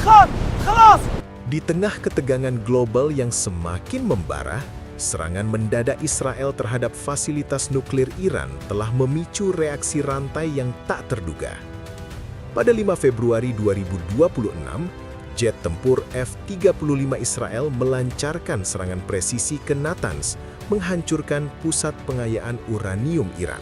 خان خلاص. Di tengah ketegangan global yang semakin membara, serangan mendadak Israel terhadap fasilitas nuklir Iran telah memicu reaksi rantai yang tak terduga. Pada 5 Februari 2026, jet tempur F-35 Israel melancarkan serangan presisi ke Natanz, menghancurkan pusat pengayaan uranium Iran.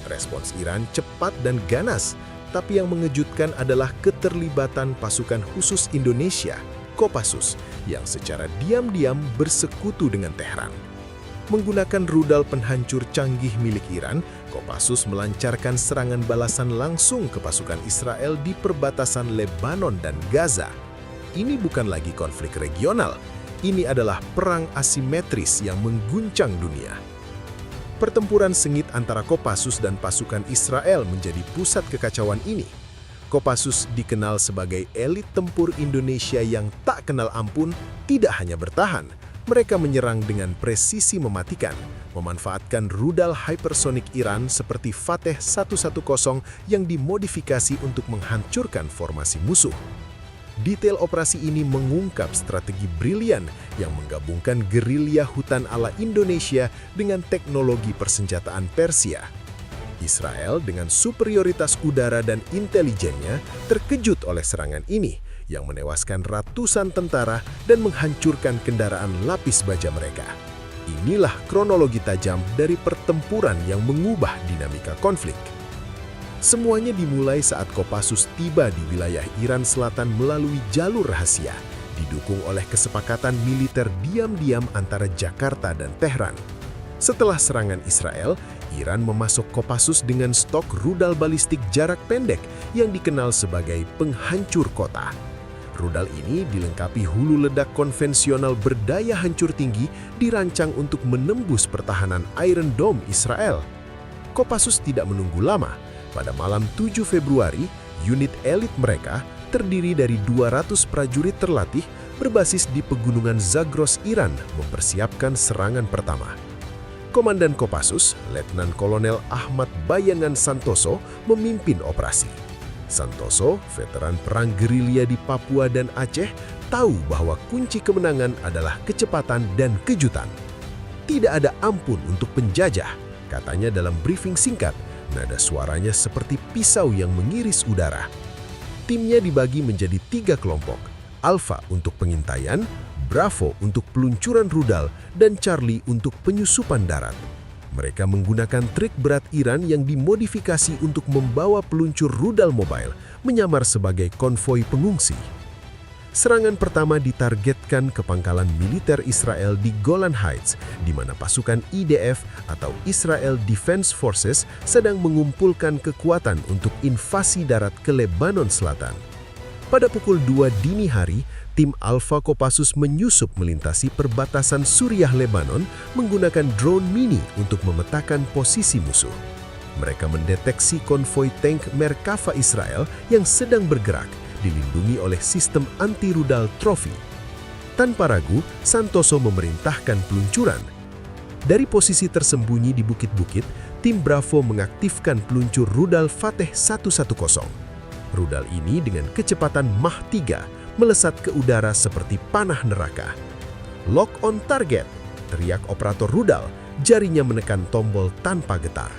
Respons Iran cepat dan ganas, tapi yang mengejutkan adalah keterlibatan pasukan khusus Indonesia, Kopassus, yang secara diam-diam bersekutu dengan Tehran. Menggunakan rudal penghancur canggih milik Iran, Kopassus melancarkan serangan balasan langsung ke pasukan Israel di perbatasan Lebanon dan Gaza. Ini bukan lagi konflik regional, ini adalah perang asimetris yang mengguncang dunia. Pertempuran sengit antara Kopassus dan pasukan Israel menjadi pusat kekacauan ini. Kopassus dikenal sebagai elit tempur Indonesia yang tak kenal ampun, tidak hanya bertahan, mereka menyerang dengan presisi mematikan, memanfaatkan rudal hypersonik Iran seperti Fateh 110 yang dimodifikasi untuk menghancurkan formasi musuh. Detail operasi ini mengungkap strategi brilian yang menggabungkan gerilya hutan ala Indonesia dengan teknologi persenjataan Persia. Israel dengan superioritas udara dan intelijennya terkejut oleh serangan ini yang menewaskan ratusan tentara dan menghancurkan kendaraan lapis baja mereka. Inilah kronologi tajam dari pertempuran yang mengubah dinamika konflik. Semuanya dimulai saat Kopassus tiba di wilayah Iran Selatan melalui jalur rahasia, didukung oleh kesepakatan militer diam-diam antara Jakarta dan Tehran. Setelah serangan Israel, Iran memasok Kopassus dengan stok rudal balistik jarak pendek yang dikenal sebagai penghancur kota. Rudal ini dilengkapi hulu ledak konvensional berdaya hancur tinggi dirancang untuk menembus pertahanan Iron Dome Israel. Kopassus tidak menunggu lama. Pada malam 7 Februari, unit elit mereka terdiri dari 200 prajurit terlatih berbasis di pegunungan Zagros, Iran, mempersiapkan serangan pertama. Komandan Kopassus, Letnan Kolonel Ahmad Bayangan Santoso, memimpin operasi. Santoso, veteran perang gerilya di Papua dan Aceh, tahu bahwa kunci kemenangan adalah kecepatan dan kejutan. Tidak ada ampun untuk penjajah, katanya dalam briefing singkat, nada suaranya seperti pisau yang mengiris udara. Timnya dibagi menjadi 3 kelompok, Alpha untuk pengintaian, Bravo untuk peluncuran rudal, dan Charlie untuk penyusupan darat. Mereka menggunakan trik berat Iran yang dimodifikasi untuk membawa peluncur rudal mobile, menyamar sebagai konvoi pengungsi. Serangan pertama ditargetkan ke pangkalan militer Israel di Golan Heights, di mana pasukan IDF atau Israel Defense Forces sedang mengumpulkan kekuatan untuk invasi darat ke Lebanon Selatan. Pada pukul 2 dini hari, tim Alpha Kopassus menyusup melintasi perbatasan Suriah Lebanon menggunakan drone mini untuk memetakan posisi musuh. Mereka mendeteksi konvoi tank Merkava Israel yang sedang bergerak, dilindungi oleh sistem anti-rudal Trophy. Tanpa ragu, Santoso memerintahkan peluncuran. Dari posisi tersembunyi di bukit-bukit, tim Bravo mengaktifkan peluncur rudal Fateh 110. Rudal ini dengan kecepatan Mach 3 melesat ke udara seperti panah neraka. Lock on target, teriak operator rudal, jarinya menekan tombol tanpa getar.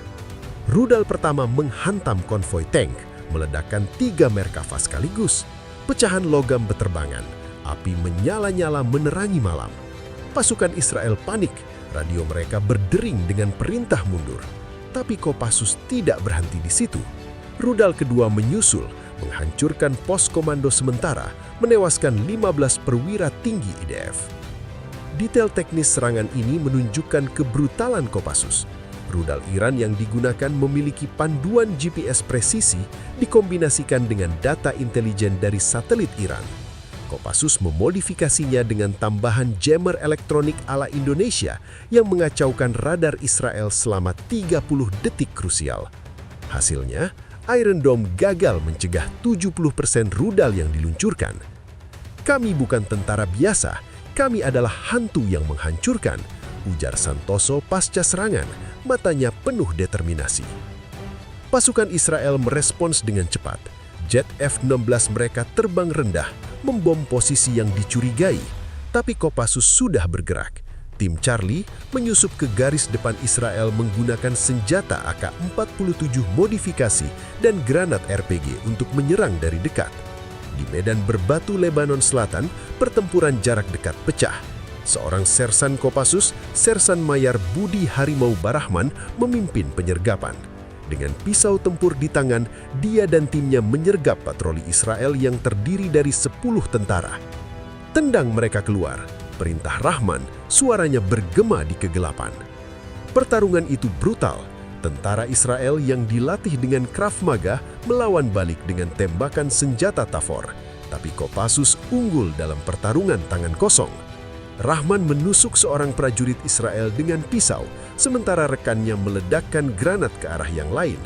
Rudal pertama menghantam konvoi tank, meledakkan 3 Merkava sekaligus. Pecahan logam beterbangan, api menyala-nyala menerangi malam. Pasukan Israel panik, radio mereka berdering dengan perintah mundur. Tapi Kopassus tidak berhenti di situ. Rudal kedua menyusul, menghancurkan pos komando sementara, menewaskan 15 perwira tinggi IDF. Detail teknis serangan ini menunjukkan kebrutalan Kopassus. Rudal Iran yang digunakan memiliki panduan GPS presisi dikombinasikan dengan data intelijen dari satelit Iran. Kopassus memodifikasinya dengan tambahan jammer elektronik ala Indonesia yang mengacaukan radar Israel selama 30 detik krusial. Hasilnya, Iron Dome gagal mencegah 70% rudal yang diluncurkan. Kami bukan tentara biasa, kami adalah hantu yang menghancurkan, ujar Santoso pasca serangan, matanya penuh determinasi. Pasukan Israel merespons dengan cepat. Jet F-16 mereka terbang rendah, membom posisi yang dicurigai, tapi Kopassus sudah bergerak. Tim Charlie menyusup ke garis depan Israel menggunakan senjata AK-47 modifikasi dan granat RPG untuk menyerang dari dekat. Di medan berbatu Lebanon Selatan, pertempuran jarak dekat pecah. Seorang sersan Kopassus, Sersan Mayor Budi Harimau Barahman, memimpin penyergapan. Dengan pisau tempur di tangan, dia dan timnya menyergap patroli Israel yang terdiri dari 10 tentara. Tendang mereka keluar. Perintah Rahman, suaranya bergema di kegelapan. Pertarungan itu brutal. Tentara Israel yang dilatih dengan Krav Maga melawan balik dengan tembakan senjata Tafor. Tapi Kopassus unggul dalam pertarungan tangan kosong. Rahman menusuk seorang prajurit Israel dengan pisau, sementara rekannya meledakkan granat ke arah yang lain.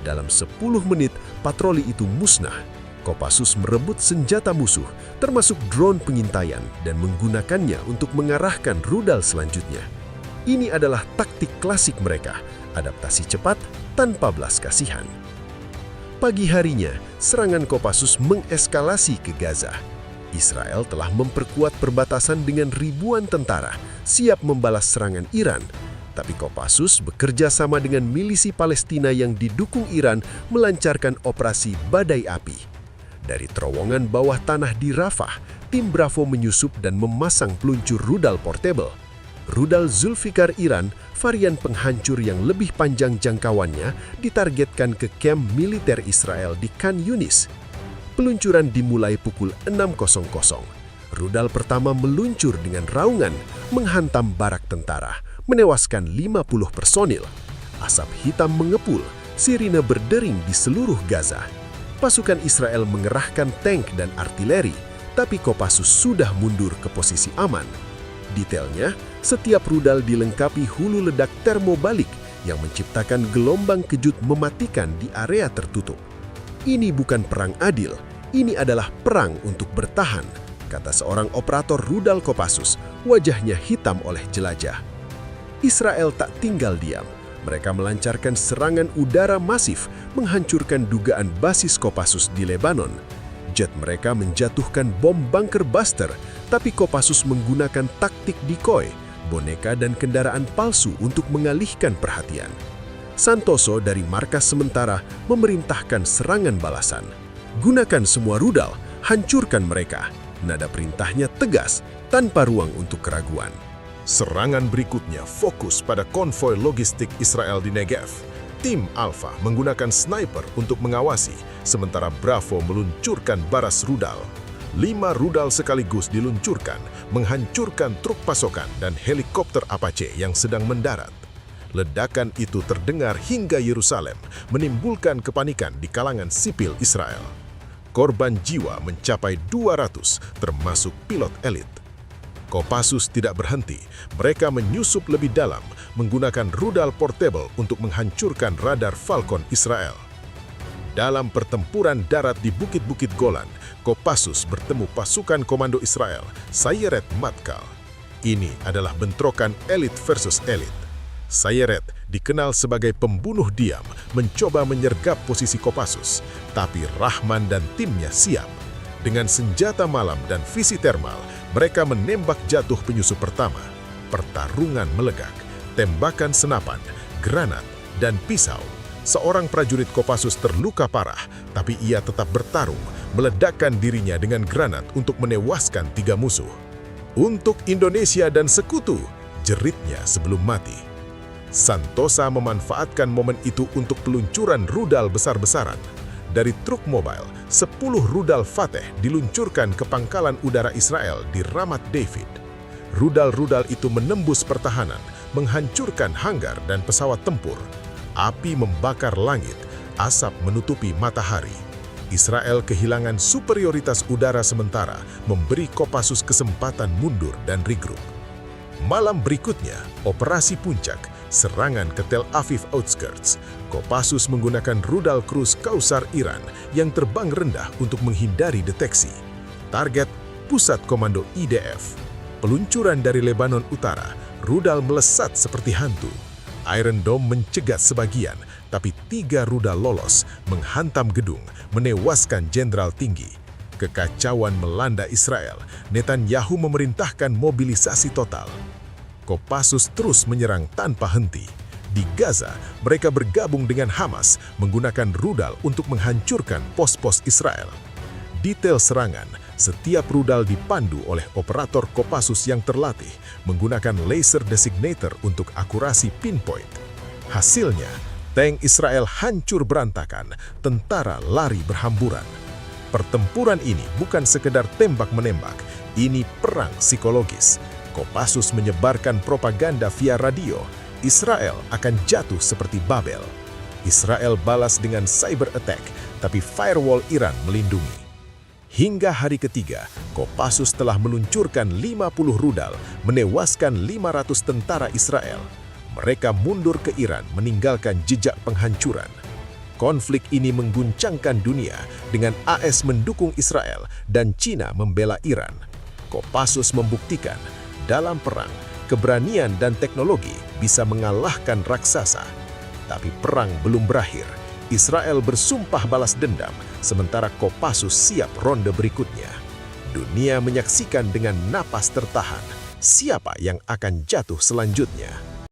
Dalam 10 menit, patroli itu musnah. Kopassus merebut senjata musuh, termasuk drone pengintaian, dan menggunakannya untuk mengarahkan rudal selanjutnya. Ini adalah taktik klasik mereka, adaptasi cepat tanpa belas kasihan. Pagi harinya, serangan Kopassus mengeskalasi ke Gaza. Israel telah memperkuat perbatasan dengan ribuan tentara, siap membalas serangan Iran. Tapi Kopassus bekerja sama dengan milisi Palestina yang didukung Iran melancarkan operasi Badai Api. Dari terowongan bawah tanah di Rafah, tim Bravo menyusup dan memasang peluncur rudal portable. Rudal Zulfikar Iran, varian penghancur yang lebih panjang jangkauannya, ditargetkan ke kamp militer Israel di Khan Yunis. Peluncuran dimulai pukul 6.00. Rudal pertama meluncur dengan raungan, menghantam barak tentara, menewaskan 50 personil. Asap hitam mengepul, sirine berdering di seluruh Gaza. Pasukan Israel mengerahkan tank dan artileri, tapi Kopassus sudah mundur ke posisi aman. Detailnya, setiap rudal dilengkapi hulu ledak termobalik yang menciptakan gelombang kejut mematikan di area tertutup. Ini bukan perang adil, ini adalah perang untuk bertahan, kata seorang operator rudal Kopassus, wajahnya hitam oleh jelajah. Israel tak tinggal diam. Mereka melancarkan serangan udara masif, menghancurkan dugaan basis Kopassus di Lebanon. Jet mereka menjatuhkan bom bunker buster, tapi Kopassus menggunakan taktik decoy, boneka dan kendaraan palsu untuk mengalihkan perhatian. Santoso dari markas sementara memerintahkan serangan balasan. Gunakan semua rudal, hancurkan mereka. Nada perintahnya tegas, tanpa ruang untuk keraguan. Serangan berikutnya fokus pada konvoi logistik Israel di Negev. Tim Alpha menggunakan sniper untuk mengawasi, sementara Bravo meluncurkan baras rudal. 5 rudal sekaligus diluncurkan, menghancurkan truk pasokan dan helikopter Apache yang sedang mendarat. Ledakan itu terdengar hingga Yerusalem, menimbulkan kepanikan di kalangan sipil Israel. Korban jiwa mencapai 200, termasuk pilot elit. Kopassus tidak berhenti. Mereka menyusup lebih dalam, menggunakan rudal portable untuk menghancurkan radar Falcon Israel. Dalam pertempuran darat di bukit-bukit Golan, Kopassus bertemu pasukan komando Israel, Sayeret Matkal. Ini adalah bentrokan elit versus elit. Sayeret dikenal sebagai pembunuh diam, mencoba menyergap posisi Kopassus, tapi Rahman dan timnya siap. Dengan senjata malam dan visi termal, mereka menembak jatuh penyusup pertama. Pertarungan melegak, tembakan senapan, granat, dan pisau. Seorang prajurit Kopassus terluka parah, tapi ia tetap bertarung, meledakkan dirinya dengan granat untuk menewaskan 3 musuh. Untuk Indonesia dan sekutu, jeritnya sebelum mati. Santosa memanfaatkan momen itu untuk peluncuran rudal besar-besaran. Dari truk mobil, 10 rudal Fateh diluncurkan ke pangkalan udara Israel di Ramat David. Rudal-rudal itu menembus pertahanan, menghancurkan hanggar dan pesawat tempur. Api membakar langit, asap menutupi matahari. Israel kehilangan superioritas udara sementara, memberi Kopassus kesempatan mundur dan regroup. Malam berikutnya, Operasi Puncak, serangan ke Tel Aviv Outskirts. Kopassus menggunakan rudal krus Kausar Iran yang terbang rendah untuk menghindari deteksi. Target, pusat komando IDF. Peluncuran dari Lebanon Utara, rudal melesat seperti hantu. Iron Dome mencegat sebagian, tapi 3 rudal lolos, menghantam gedung, menewaskan jenderal tinggi. Kekacauan melanda Israel. Netanyahu memerintahkan mobilisasi total. Kopassus terus menyerang tanpa henti. Di Gaza, mereka bergabung dengan Hamas menggunakan rudal untuk menghancurkan pos-pos Israel. Detail serangan, setiap rudal dipandu oleh operator Kopassus yang terlatih menggunakan laser designator untuk akurasi pinpoint. Hasilnya, tank Israel hancur berantakan, tentara lari berhamburan. Pertempuran ini bukan sekedar tembak-menembak, ini perang psikologis. Kopassus menyebarkan propaganda via radio, Israel akan jatuh seperti Babel. Israel balas dengan cyber attack, tapi firewall Iran melindungi. Hingga hari ketiga, Kopassus telah meluncurkan 50 rudal, menewaskan 500 tentara Israel. Mereka mundur ke Iran meninggalkan jejak penghancuran. Konflik ini mengguncangkan dunia dengan AS mendukung Israel dan China membela Iran. Kopassus membuktikan, dalam perang, keberanian dan teknologi bisa mengalahkan raksasa. Tapi perang belum berakhir. Israel bersumpah balas dendam, sementara Kopassus siap ronde berikutnya. Dunia menyaksikan dengan napas tertahan. Siapa yang akan jatuh selanjutnya?